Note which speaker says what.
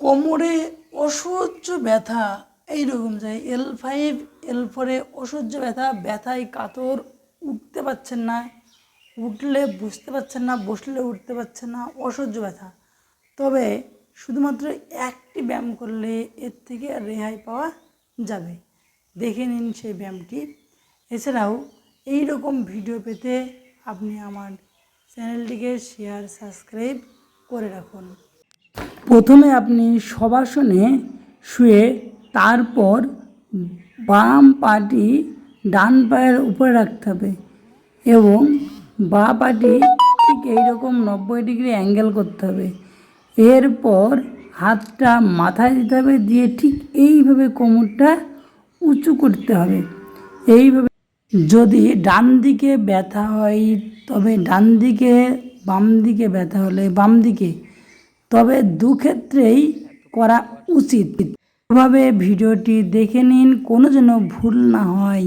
Speaker 1: কোমরে অসহ্য ব্যথা এইরকম যায়, L5 L4-এ অসহ্য ব্যথা, ব্যথায় কাতর, উঠতে পারছেন না, উঠলে বুঝতে পারছেন না, বসলে উঠতে পারছেন না, অসহ্য ব্যথা। তবে শুধুমাত্র একটি ব্যায়াম করলে এর থেকে রেহাই পাওয়া যাবে। দেখে নিন সেই ব্যায়ামটি। এছাড়াও এই রকম ভিডিও পেতে আপনি আমার চ্যানেলটিকে শেয়ার, সাবস্ক্রাইব করে রাখুন। প্রথমে আপনি শবাসনে শুয়ে তারপর বাম পাটি ডান পায়ের উপরে রাখতে হবে এবং বাঁ পাটি ঠিক এইরকম 90 ডিগ্রি অ্যাঙ্গেল করতে হবে। এরপর হাতটা মাথায় দিতে হবে, দিয়ে ঠিক এইভাবে কোমরটা উঁচু করতে হবে। এইভাবে যদি ডান দিকে ব্যথা হয় তবে ডান দিকে, বাম দিকে ব্যথা হলে বাম দিকে, তবে দুক্ষেত্রেই করা উচিত। এভাবে ভিডিওটি দেখে নিন, কোনো যেন ভুল না হয়।